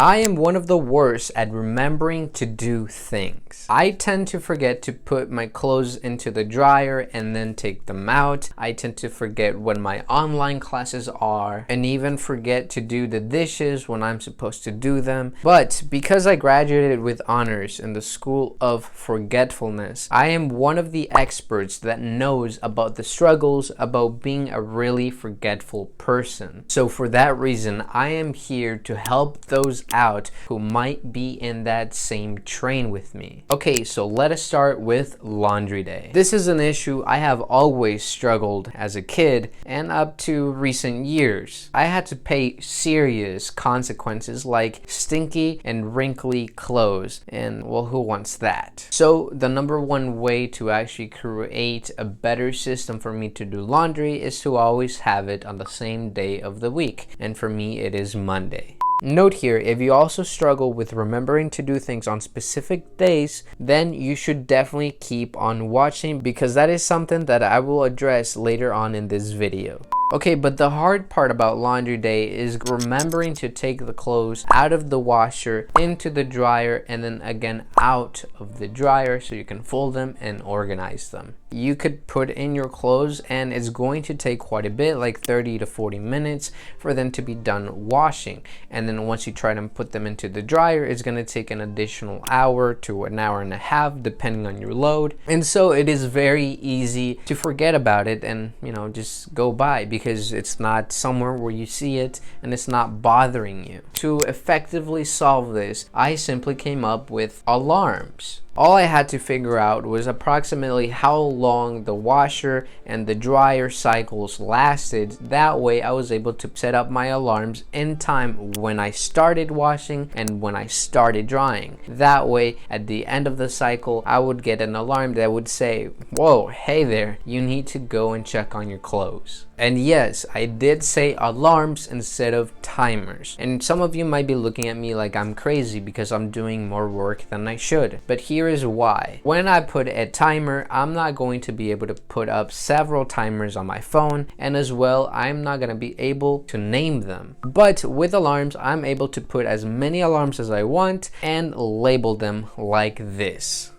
I am one of the worst at remembering to do things. I tend to forget to put my clothes into the dryer and then take them out. I tend to forget when my online classes are and even forget to do the dishes when I'm supposed to do them. But because I graduated with honors in the School of Forgetfulness, I am one of the experts that knows about the struggles about being a really forgetful person. So for that reason, I am here to help those out who might be in that same train with me. Okay, so let us start with laundry day. This is an issue I have always struggled as a kid and up to recent years. I had to pay serious consequences like stinky and wrinkly clothes, and well, who wants that? So the number one way to actually create a better system for me to do laundry is to always have it on the same day of the week, and for me it is Monday. Note here, if you also struggle with remembering to do things on specific days, then you should definitely keep on watching because that is something that I will address later on in this video. Okay, but the hard part about laundry day is remembering to take the clothes out of the washer into the dryer and then again out of the dryer so you can fold them and organize them. You could put in your clothes and it's going to take quite a bit, like 30 to 40 minutes for them to be done washing. And then once you try to put them into the dryer, it's going to take an additional hour to an hour and a half depending on your load. And so it is very easy to forget about it and, just go by because it's not somewhere where you see it and it's not bothering you. To effectively solve this, I simply came up with alarms. All I had to figure out was approximately how long the washer and the dryer cycles lasted. That way I was able to set up my alarms in time when I started washing and when I started drying. That way at the end of the cycle I would get an alarm that would say, "Whoa, hey there, you need to go and check on your clothes." And yes, I did say alarms instead of timers. And some of you might be looking at me like I'm crazy because I'm doing more work than I should. But here is why. When I put a timer, I'm not going to be able to put up several timers on my phone, and as well, I'm not going to be able to name them. But with alarms, I'm able to put as many alarms as I want and label them like this.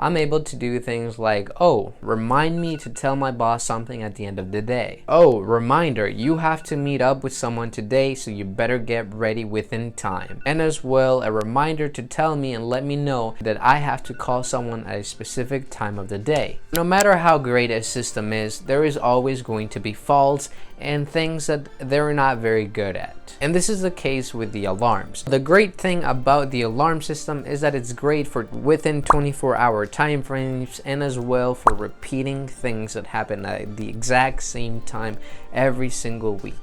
I'm able to do things like, oh, remind me to tell my boss something at the end of the day. Oh, reminder, you have to meet up with someone today, so you better get ready within time. And as well, a reminder to tell me and let me know that I have to call someone at a specific time of the day. No matter how great a system is, there is always going to be faults and things that they're not very good at. And this is the case with the alarms. The great thing about the alarm system is that it's great for within 24-hour time frames and as well for repeating things that happen at the exact same time every single week.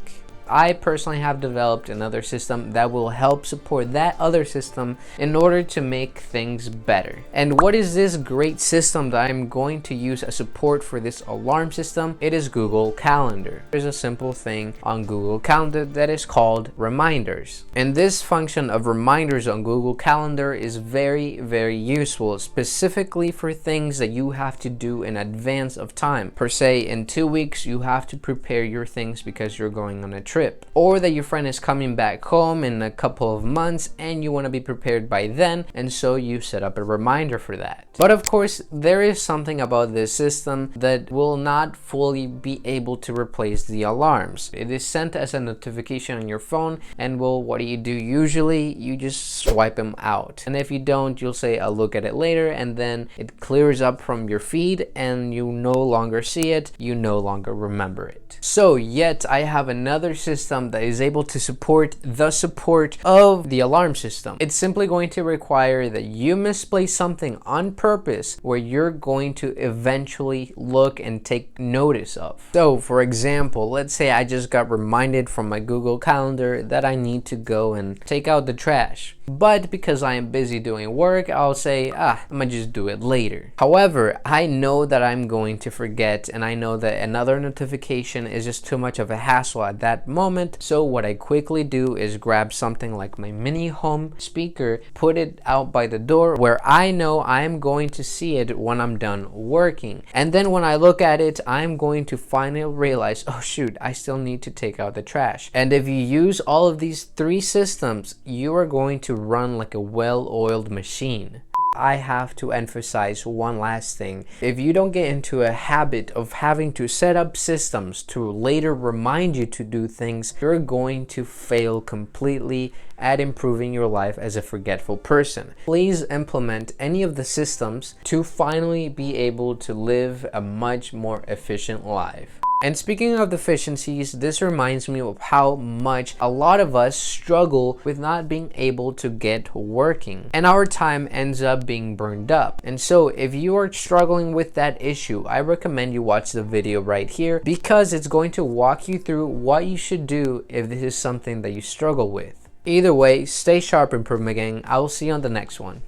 I personally have developed another system that will help support that other system in order to make things better. And what is this great system that I'm going to use as support for this alarm system? It is Google Calendar. There's a simple thing on Google Calendar that is called reminders. And this function of reminders on Google Calendar is very, very useful, specifically for things that you have to do in advance of time. Per se, in 2 weeks, you have to prepare your things because you're going on a trip, or that your friend is coming back home in a couple of months and you want to be prepared by then, and so you set up a reminder for that. But of course, there is something about this system that will not fully be able to replace the alarms. It is sent as a notification on your phone, and well, what do? Usually you just swipe them out, and if you don't, you'll say I'll look at it later, and then it clears up from your feed and you no longer see it, you no longer remember it. So yet I have another system that is able to support the support of the alarm system. It's simply going to require that you misplace something on purpose where you're going to eventually look and take notice of. So for example, let's say I just got reminded from my Google Calendar that I need to go and take out the trash. But because I am busy doing work, I'll say, I'm gonna just do it later. However, I know that I'm going to forget, and I know that another notification is just too much of a hassle at that moment. So what I quickly do is grab something like my mini home speaker, put it out by the door where I know I'm going to see it when I'm done working. And then when I look at it, I'm going to finally realize, oh shoot, I still need to take out the trash. And if you use all of these three systems, you are going to run like a well-oiled machine. I have to emphasize one last thing. If you don't get into a habit of having to set up systems to later remind you to do things, you're going to fail completely at improving your life as a forgetful person. Please implement any of the systems to finally be able to live a much more efficient life. And speaking of deficiencies, this reminds me of how much a lot of us struggle with not being able to get working, and our time ends up being burned up. And so if you are struggling with that issue, I recommend you watch the video right here, because it's going to walk you through what you should do if this is something that you struggle with. Either way, stay sharp, Improvement Gang. I will see you on the next one.